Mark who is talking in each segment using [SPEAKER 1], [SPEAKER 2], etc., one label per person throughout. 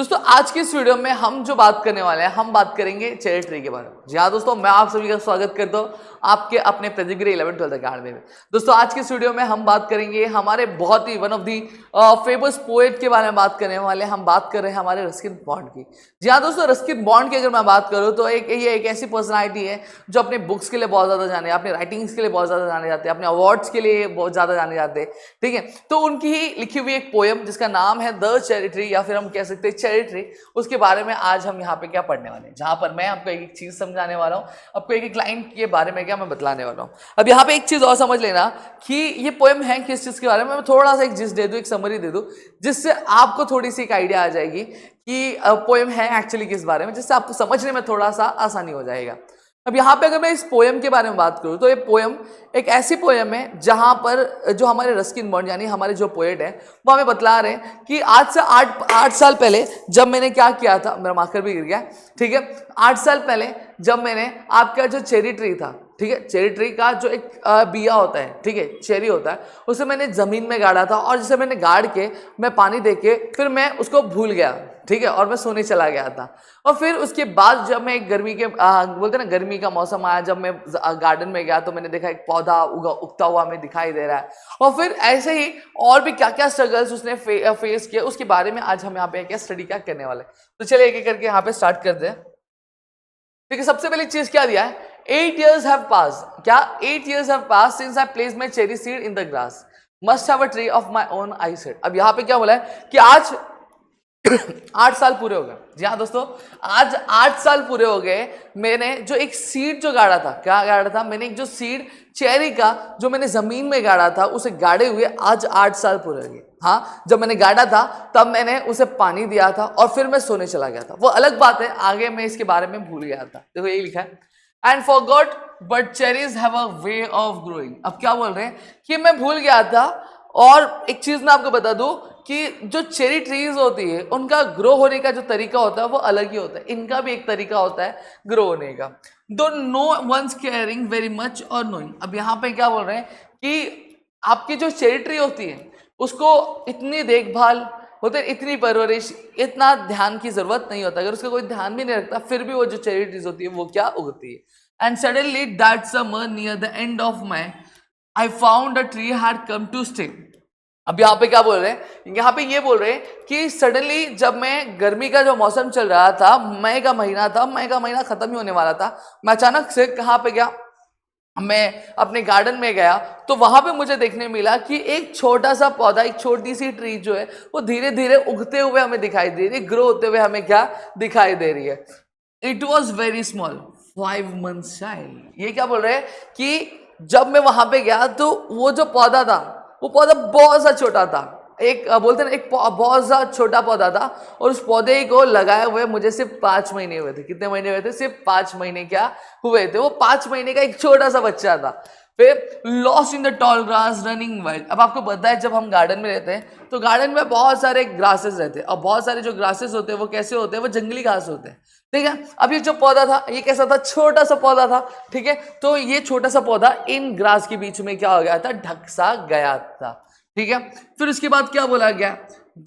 [SPEAKER 1] दोस्तों आज की इस वीडियो में हम जो बात करने वाले हैं, हम बात करेंगे चेरी ट्री के बारे में। जी हाँ दोस्तों, मैं आप सभी का स्वागत करता हूँ आपके अपने प्रेडिग्री 11-12 अकेडमी में। दोस्तों आज की इस वीडियो में हम बात करेंगे हमारे बहुत ही one of the famous poet के बारे में बात करने वाले हैं। हम बात कर रहे हैं हमारे रस्किन बॉन्ड की। जी हाँ दोस्तों, रस्किन बॉन्ड की अगर मैं बात करूँ तो ये एक ऐसी पर्सनैलिटी है जो अपने बुक्स के लिए बहुत ज़्यादा जाने, अपने राइटिंग्स के लिए बहुत ज़्यादा जाने जाते हैं, अपने अवार्ड्स के लिए बहुत ज़्यादा जाने जाते हैं। ठीक है, तो उनकी ही लिखी हुई एक पोएम जिसका नाम है द चेरी ट्री, या फिर हम कह सकते हैं चेरी ट्री, उसके बारे में आज हम यहाँ पे क्या पढ़ने वाले हैं, जहां पर मैं आपको एक चीज समझाने वाला हूँ, आपको एक लाइन के बारे में क्या मैं बतलाने वाला हूँ। अब यहाँ पे एक चीज और समझ लेना कि ये पोएम है किस चीज के बारे में। मैं थोड़ा सा एक जिस दे दूं, एक समरी दे दूं, जिससे आपको थोड़ी सी एक आइडिया आ जाएगी कि पोएम है एक्चुअली किस बारे में, जिससे आपको समझने में थोड़ा सा आसानी हो जाएगा। अब यहाँ पे अगर मैं इस पोएम के बारे में बात करूँ तो ये पोएम एक ऐसी पोएम है जहां पर जो हमारे रस्किन बॉन्ड यानी हमारे जो पोएट है वो हमें बतला रहे हैं कि आज से 8 साल पहले जब मैंने क्या किया था, मेरा मार्कर भी गिर गया, ठीक है, 8 साल पहले जब मैंने आपका जो चेरी ट्री था, ठीक है, चेरी ट्री का जो एक बिया होता है, ठीक है, चेरी होता है, उसे मैंने जमीन में गाड़ा था और जिसे मैंने गाड़ के मैं पानी दे के फिर मैं उसको भूल गया, ठीक है, और मैं सोने चला गया था। और फिर उसके बाद जब मैं गर्मी के बोलते ना गर्मी का मौसम आया, जब मैं गार्डन में गया तो मैंने देखा एक पौधा उगता हुआ हमें दिखाई दे रहा है। और फिर ऐसे ही और भी क्या क्या स्ट्रगल्स उसने फेस किया, उसके बारे में आज हम यहाँ पे क्या स्टडी क्या करने वाले। तो चलिए एक एक करके यहाँ पे स्टार्ट करते हैं। देखिए सबसे पहली चीज क्या दिया है, 8 years have passed, क्या 8 years have passed since I placed my cherry seed in the grass, must have a tree of my own, I said। अब यहाँ पे क्या बोला है कि आज 8 साल पूरे हो गए। जी हाँ दोस्तों, आज 8 साल पूरे हो गए मैंने जो एक सीड जो गाड़ा था, क्या गाड़ा था मैंने, एक जो सीड चेरी का जो मैंने जमीन में गाड़ा था, उसे गाड़े हुए आज 8 साल पूरे हो गए। हाँ, जब मैंने गाड़ा था तब मैंने उसे पानी दिया था और फिर मैं सोने चला गया था, वो अलग बात है, आगे मैं इसके बारे में भूल गया था। देखो यही लिखा है, and forgot but cherries have a way of growing. अब क्या बोल रहे हैं कि मैं भूल गया था, और एक चीज मैं आपको बता दूं कि जो चेरी ट्रीज होती है उनका ग्रो होने का जो तरीका होता है वो अलग ही होता है, इनका भी एक तरीका होता है ग्रो होने का। Though no one's caring very much और नोइंग। अब यहाँ पे क्या बोल रहे हैं कि आपकी जो चेरी ट्री होती है उसको इतनी देखभाल होते, इतनी परवरिश, इतना ध्यान की जरूरत नहीं होता, अगर उसका कोई ध्यान भी नहीं रखता फिर भी वो जो चेरी ट्रीज होती है वो क्या उगती है। And suddenly that summer near the end of May I found a tree had come to stay। अब यहाँ पे क्या बोल रहे हैं, यहाँ पे ये बोल रहे हैं कि सडनली जब मैं गर्मी का जो मौसम चल रहा था, मई का महीना था, मई का महीना खत्म ही होने वाला था, मैं अचानक से कहाँ पे गया, मैं अपने गार्डन में गया तो वहां पे मुझे देखने मिला कि एक छोटा सा पौधा, एक छोटी सी ट्री जो है वो धीरे धीरे उगते हुए हमें दिखाई दे रही है, ग्रो होते हुए हमें क्या दिखाई दे रही है। It was very small 5 months child. ये क्या बोल रहे हैं कि जब मैं वहां पे गया तो वो जो पौधा था वो पौधा बहुत सा छोटा था, एक बोलते ना एक बहुत सा छोटा पौधा था, और उस पौधे को लगाए हुए मुझे सिर्फ 5 महीने हुए थे। कितने महीने हुए थे? सिर्फ 5 महीने क्या हुए थे। वो 5 महीने का एक छोटा सा बच्चा था। फिर lost in the tall grass running wild. अब आपको पता है जब हम गार्डन में रहते हैं तो गार्डन में बहुत सारे ग्रासेस रहते हैं, और बहुत सारे जो ग्रासेस होते हैं वो कैसे होते हैं, वो जंगली घास होते हैं, ठीक है। अब ये जो पौधा था ये कैसा था, छोटा सा पौधा था, ठीक है। तो ये छोटा सा पौधा इन ग्रास के बीच में क्या हो गया था, ढक सा गया था, ठीक है। फिर उसके बाद क्या बोला गया,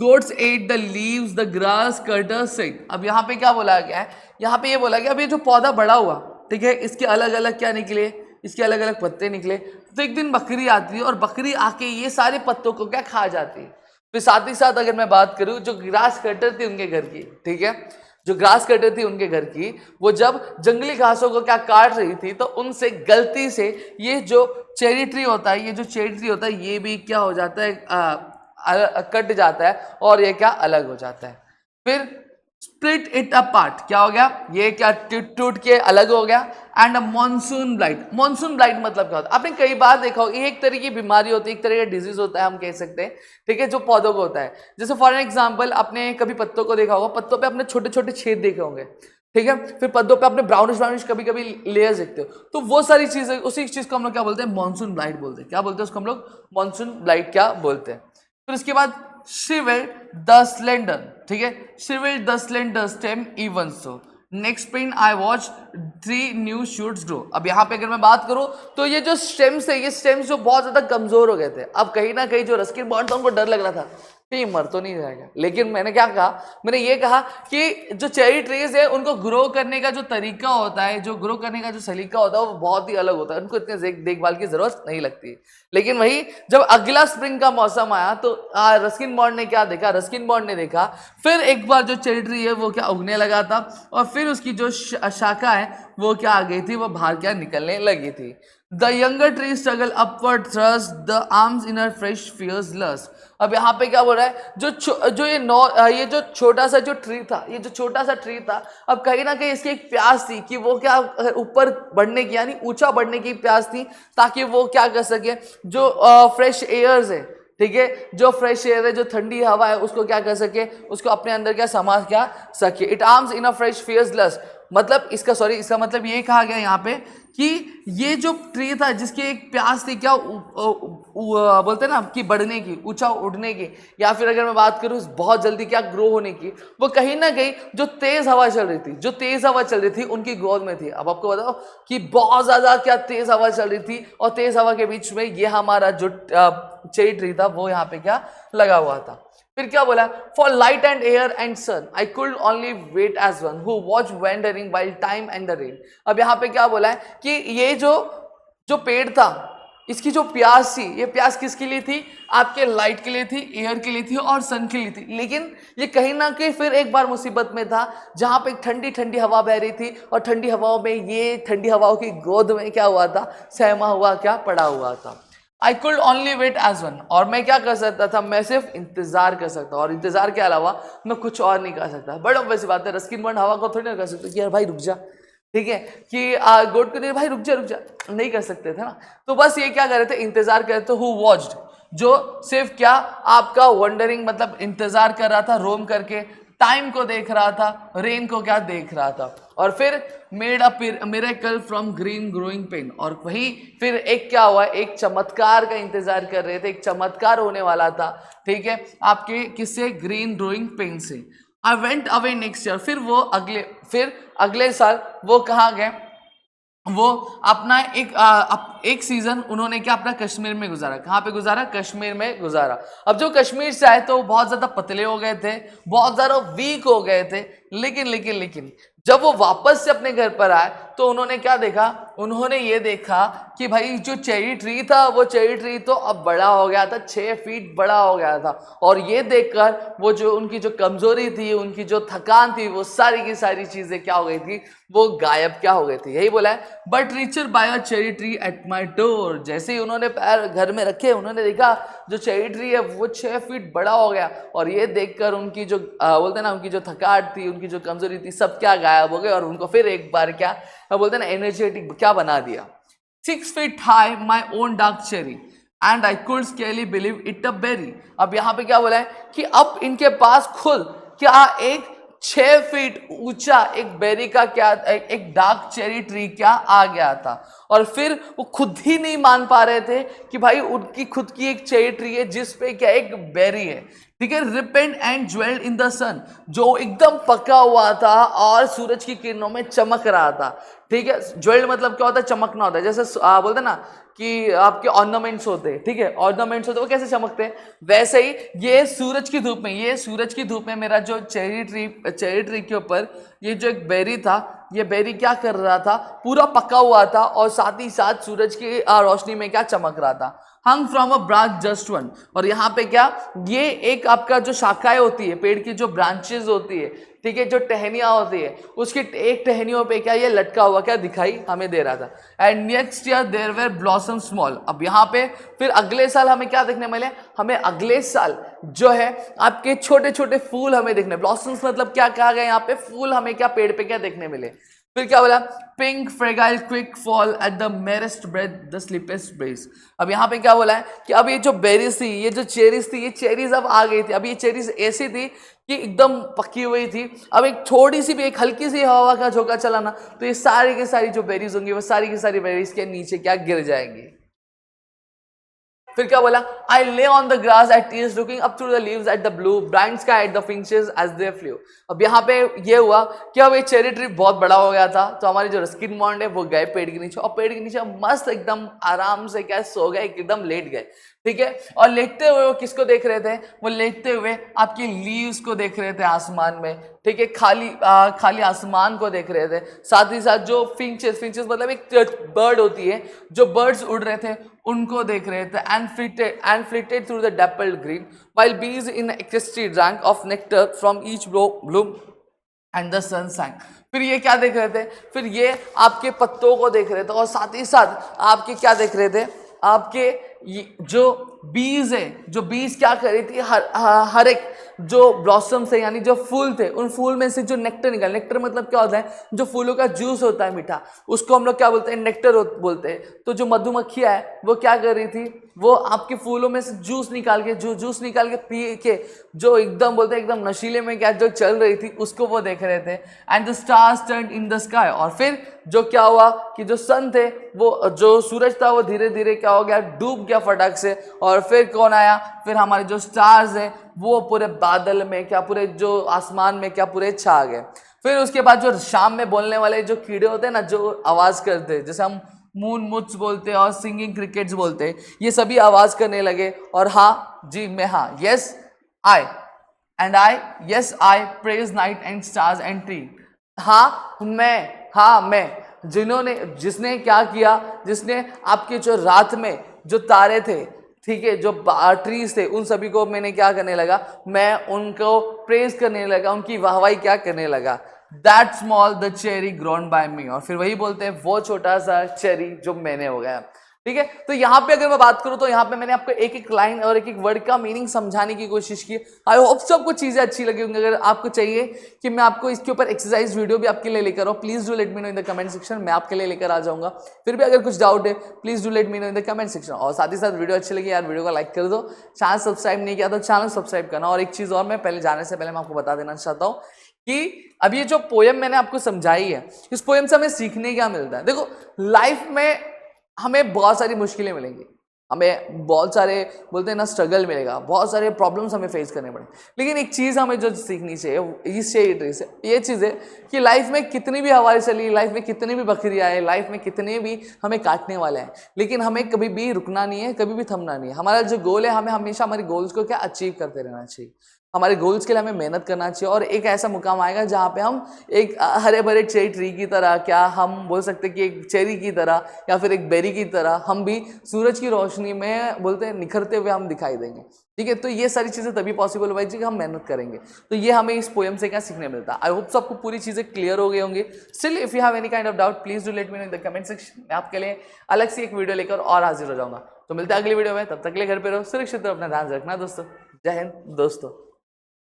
[SPEAKER 1] goats at the leaves the grass cutters said. अब यहाँ पे क्या बोला गया है, यहाँ पे ये बोला गया अब ये जो पौधा बड़ा हुआ, ठीक है, इसके अलग अलग क्या निकले, इसके अलग अलग पत्ते निकले। तो एक दिन बकरी आती है और बकरी आके ये सारे पत्तों को क्या खा जाती है। फिर साथ ही साथ अगर मैं बात करूं जो ग्रास कटर थी उनके घर की, ठीक है, जो ग्रास कटर थी उनके घर की, वो जब जंगली घासों को क्या काट रही थी तो उनसे गलती से ये जो चेरी ट्री होता है, ये जो चेरी ट्री होता है ये भी क्या हो जाता है, कट जाता है और ये क्या अलग हो जाता है। फिर स्प्लिट इट अपार्ट, क्या हो गया, ये क्या टूट के अलग हो गया। And monsoon blight. Monsoon blight मतलब क्या होता है, आपने कई बार देखा होगा, ये एक तरह की बीमारी होती है, एक तरह का डिजीज होता है हम कह सकते हैं, ठीक है, जो पौधों को होता है। जैसे फॉर एग्जांपल आपने कभी पत्तों को देखा होगा, पत्तों पे अपने छोटे छोटे छेद देखे होंगे, ठीक है, फिर पत्तों पे अपने ब्राउनिश कभी कभी लेयर्स देखते हो, तो वो सारी चीजें, उसी चीज को हम लोग क्या बोलते हैं, मॉनसून ब्लाइट बोलते हैं। क्या बोलते हैं उसको हम लोग, मॉनसून ब्लाइट क्या बोलते हैं। फिर उसके बाद shriveled the slender, ठीक है, shriveled the slender stem even so next spring I watched 3 new shoots grow। अब यहाँ पे अगर मैं बात करूँ तो ये जो स्टेम्स है, ये स्टेम्स जो बहुत ज्यादा कमजोर हो गए थे, अब कहीं ना कहीं जो रस्किन बॉन्ड था उनको डर लग रहा था कहीं मर तो नहीं जाएगा। लेकिन मैंने क्या कहा, मैंने ये कहा कि जो चेरी ट्रीज है उनको ग्रो करने का जो तरीका होता है, जो ग्रो करने का जो सलीका होता है वो बहुत ही अलग होता है, उनको इतने देखभाल की जरूरत नहीं लगती। लेकिन वही जब अगला स्प्रिंग का मौसम आया तो रस्किन बॉन्ड ने क्या देखा, रस्किन बॉन्ड ने देखा फिर एक बार जो चेरी ट्री है वो क्या उगने लगा था, और फिर उसकी जो शाखा है वो क्या आ गई थी, वो बाहर क्या निकलने लगी थी। The younger tree struggle upward thrust the arms in her fresh fierce lust। अब यहाँ पे क्या बोल रहा है, ये जो छोटा सा जो ट्री था, ये जो छोटा सा ट्री था, अब कहीं ना कहीं इसकी एक प्यास थी कि वो क्या ऊपर बढ़ने की, यानी ऊंचा बढ़ने की प्यास थी, ताकि वो क्या कर सके, जो फ्रेश एयर्स है, ठीक है, जो फ्रेश एयर है, जो ठंडी हवा है, उसको क्या कर सके, उसको अपने अंदर क्या समा क्या सके। It arms in a fresh fierce lust, मतलब इसका मतलब ये कहा गया यहाँ पे कि ये जो ट्री था जिसकी एक प्यास थी क्या बोलते हैं ना कि बढ़ने की, ऊंचा उड़ने की, या फिर अगर मैं बात करूँ बहुत जल्दी क्या ग्रो होने की, वो कहीं ना कहीं जो तेज हवा चल रही थी उनकी गोद में थी। अब आपको बताओ कि बहुत ज्यादा क्या तेज हवा चल रही थी, और तेज हवा के बीच में ये हमारा जो चेरी ट्री था वो यहाँ पे क्या लगा हुआ था। फिर क्या बोला, for light and air and sun I could only wait as one who watch wondering while time and the rain. अब यहाँ पे क्या बोला है कि ये जो पेड़ था, इसकी जो प्यास थी, ये प्यास किसके लिए थी, आपके लाइट के लिए थी, एयर के लिए थी और सन के लिए थी। लेकिन ये कहीं ना कहीं फिर एक बार मुसीबत में था, जहां पे ठंडी ठंडी हवा बह रही थी, और ठंडी हवाओं में ये ठंडी हवाओं की गोद में क्या हुआ था, सहमा हुआ क्या पड़ा हुआ था। I could only wait as one, और मैं क्या कर सकता था, मैं सिर्फ इंतजार कर सकता, और इंतजार के अलावा मैं कुछ और नहीं कर सकता। बड़ा वैसी बात है, रस्किन बॉन्ड हवा को थोड़ी ना कर सकते कि यार भाई रुक जा, ठीक है, कि गोड को नहीं भाई रुक जा नहीं कर सकते थे ना। तो बस ये क्या कर रहे थे, इंतजार कर रहे थे। हु वॉच्ड, जो सिर्फ क्या आपका वंडरिंग मतलब इंतजार कर रहा था, रोम करके टाइम को देख रहा था, रेन को क्या देख रहा था, और फिर made a miracle from green growing pain, और वही फिर एक क्या हुआ, एक चमत्कार का इंतजार कर रहे थे, एक चमत्कार होने वाला था, ठीक है, आपके किससे, ग्रीन ग्रोइंग पेन से। I went away next year, फिर अगले साल वो कहाँ गए, वो अपना एक सीजन उन्होंने क्या अपना कश्मीर में गुजारा। कहाँ पे गुजारा, कश्मीर में गुजारा। अब जो कश्मीर से आए तो बहुत ज्यादा पतले हो गए थे, बहुत ज्यादा वीक हो गए थे, लेकिन जब वो वापस से अपने घर पर आए तो उन्होंने क्या देखा, उन्होंने ये देखा कि भाई जो चेरी ट्री था, वो चेरी ट्री तो अब बड़ा हो गया था, 6 फीट बड़ा हो गया था, और ये देखकर वो जो उनकी जो कमजोरी थी, उनकी जो थकान थी, वो सारी की सारी चीजें क्या हो गई थी, वो गायब क्या हो गई थी। यही बोला है, but richer by a cherry tree at my door. जैसे ही उन्होंने पैर घर में रखे, उन्होंने देखा जो चेरी ट्री है वो 6 फीट बड़ा हो गया, और ये देखकर उनकी जो बोलते ना, उनकी जो थकान थी, उनकी जो कमजोरी थी, सब क्या गायब हो गए, और उनको फिर एक बार क्या बोलते ना एनर्जेटिक क्या बना दिया। 6 feet high my own dark cherry and I could scarcely believe it a berry। अब यहाँ पे क्या बोला है कि अब इनके पास खुद क्या एक 6 फीट ऊंचा एक बेरी का क्या एक डार्क चेरी ट्री क्या आ गया था, और फिर वो खुद ही नहीं मान पा रहे थे कि भाई उनकी खुद की एक चेरी ट्री है जिसपे क्या एक बेरी है, ठीक है, ripened and jewelled in the sun, जो एकदम पका हुआ था और सूरज की किरणों में चमक रहा था, ठीक है। ज्वेल्ड मतलब क्या होता है, चमकना होता है। जैसे बोलते ना कि आपके ऑर्नामेंट्स होते हैं, ठीक है, ऑर्नामेंट्स होते हैं, वो कैसे चमकते हैं, वैसे ही ये सूरज की धूप में मेरा जो चेरी ट्री के ऊपर ये जो एक बेरी था, ये बेरी क्या कर रहा था, पूरा पका हुआ था, और साथ ही साथ सूरज की रोशनी में क्या चमक रहा था। Hung from a branch just one, और यहाँ पे क्या, ये एक आपका जो शाखाएं होती है, पेड़ की जो ब्रांचेस होती है, ठीक है, जो टहनियां होती है, उसकी एक टहनियों पे क्या ये लटका हुआ क्या दिखाई हमें दे रहा था। And next year there were blossom small. अब यहाँ पे फिर अगले साल हमें क्या देखने मिले, हमें अगले साल जो है आपके छोटे छोटे फूल हमें देखने, ब्लॉसम्स मतलब क्या कहा गया यहाँ पे, फूल हमें क्या पेड़ पे क्या देखने मिले। फिर क्या बोला, pink fragile quick fall at the merest breath the sleepiest breeze. अब यहाँ पे क्या बोला है कि अब ये जो बेरीज थी, ये जो चेरीज थी, ये चेरीज अब आ गई थी। अब ये चेरीज ऐसी थी कि एकदम पकी हुई थी, अब एक थोड़ी सी भी, एक हल्की सी हवा का झोंका चला ना, तो ये सारी की सारी जो बेरीज होंगी वो सारी की सारी बेरीज के नीचे क्या गिर जाएंगी। फिर क्या बोला, I lay on the grass at tears looking up through the leaves at the blue bright sky at the finches as they flew. अब यहाँ पे ये हुआ कि अब ये चेरी ट्री बहुत बड़ा हो गया था, तो हमारी जो रस्किन बॉन्ड है वो गए पेड़ के नीचे, और पेड़ के नीचे मस्त एकदम आराम से क्या सो गए, एकदम लेट गए, ठीक है। और लेटते हुए वो किसको देख रहे थे, वो लेटते हुए आपकी लीव्स को देख रहे थे आसमान में, ठीक है, खाली आसमान को देख रहे थे। साथ ही साथ जो फिंचेस मतलब एक बर्ड होती है, जो बर्ड्स उड़ रहे थे उनको देख रहे थे, and flitted through the dappled green while bees in ecstasy drank of nectar from each bloom and the sun sang. फिर ये क्या देख रहे थे, फिर ये आपके पत्तों को देख रहे थे, और साथ ही साथ आपके क्या देख रहे थे, आपके जो बीज है, जो बीज क्या कर रही थी, हर एक जो ब्लॉसम से यानी जो फूल थे, उन फूल में से जो नेक्टर निकल, नेक्टर मतलब क्या होता है, जो फूलों का जूस होता है मीठा, उसको हम लोग क्या बोलते हैं, नेक्टर बोलते हैं। तो जो मधुमक्खियां है वो क्या कर रही थी, वो आपके फूलों में से जूस निकाल के पी के जो एकदम बोलते हैं एकदम नशीले में क्या जो चल रही थी उसको वो देख रहे थे। And the stars turned in the sky, और फिर जो क्या हुआ कि जो सन थे, वो जो सूरज था वो धीरे धीरे क्या हो गया, डूब गया फटाक से। और फिर कौन आया, फिर हमारे जो स्टार्स हैं वो पूरे बादल में क्या, पूरे जो आसमान में क्या पूरे छा गए। फिर उसके बाद जो शाम में बोलने वाले जो कीड़े होते हैं ना, जो आवाज करते हैं, जैसे हम मून मुट्स बोलते हैं और सिंगिंग क्रिकेट्स बोलते हैं, ये सभी आवाज करने लगे। और हाँ जी मैं, हाँ yes I and I, yes I praise night and stars and tree. हाँ मैं, जिसने क्या किया, जिसने आपके जो रात में जो तारे थे, ठीक है, जो ट्रीज थे, उन सभी को मैंने क्या करने लगा, मैं उनको प्रेज करने लगा, उनकी वाहवाही क्या करने लगा। That small the cherry grown by me, और फिर वही बोलते हैं वो छोटा सा चेरी जो मैंने हो गया, ठीक है। तो यहाँ पे अगर मैं बात करूँ तो यहाँ पे मैंने आपको एक एक लाइन और एक एक वर्ड का मीनिंग समझाने की कोशिश की। आई होप सबको चीजें अच्छी लगी होंगी। अगर आपको चाहिए कि मैं आपको इसके ऊपर एक्सरसाइज वीडियो भी आपके लिए लेकर आऊँ, please do let me know in the comment section, मैं आपके लिए लेकर आ जाऊंगा। फिर भी अगर कुछ डाउट है please do let me know in the comment section. और साथ ही साथ वीडियो अच्छी लगी यार, वीडियो को लाइक कर दो, चैनल सब्सक्राइब नहीं किया तो चैनल सब्सक्राइब करना। और एक चीज और मैं पहले जाने से पहले मैं आपको बता देना चाहता हूँ कि अब ये जो पोयम मैंने आपको समझाई है, इस पोयम से हमें सीखने क्या मिलता है। देखो लाइफ में हमें बहुत सारी मुश्किलें मिलेंगी, हमें बहुत सारे बोलते हैं ना स्ट्रगल मिलेगा, बहुत सारे प्रॉब्लम्स हमें फेस करने पड़ेंगे, लेकिन एक चीज़ हमें जो सीखनी चाहिए इस चेरी से, ये चीज़ है कि लाइफ में कितनी भी हवाएं चली, लाइफ में कितनी भी बकरियाँ आए, लाइफ में कितने भी हमें काटने वाले हैं, लेकिन हमें कभी भी रुकना नहीं है, कभी भी थमना नहीं है। हमारा जो गोल है, हमें हमेशा हमारे गोल्स को क्या अचीव करते रहना चाहिए, हमारे गोल्स के लिए हमें मेहनत करना चाहिए। और एक ऐसा मुकाम आएगा जहाँ पे हम एक हरे भरे चेरी ट्री की तरह, क्या हम बोल सकते हैं कि एक चेरी की तरह या फिर एक बेरी की तरह हम भी सूरज की रोशनी में बोलते हैं निखरते हुए हम दिखाई देंगे, ठीक है। तो ये सारी चीज़ें तभी पॉसिबल हो पाएगी कि हम मेहनत करेंगे। तो ये हमें इस पोएम से क्या सीखने मिलता है। आई होप सबको पूरी चीज़ें क्लियर हो गई होंगी। Still if you have any kind of doubt please do let me know in the comment section. मैं आपके लिए अलग से एक वीडियो लेकर और हाजिर हो जाऊंगा। तो मिलते हैं अगली वीडियो में, तब तक के लिए घर पे रहो, सुरक्षित रहो, अपना ध्यान रखना दोस्तों। जय हिंद दोस्तों।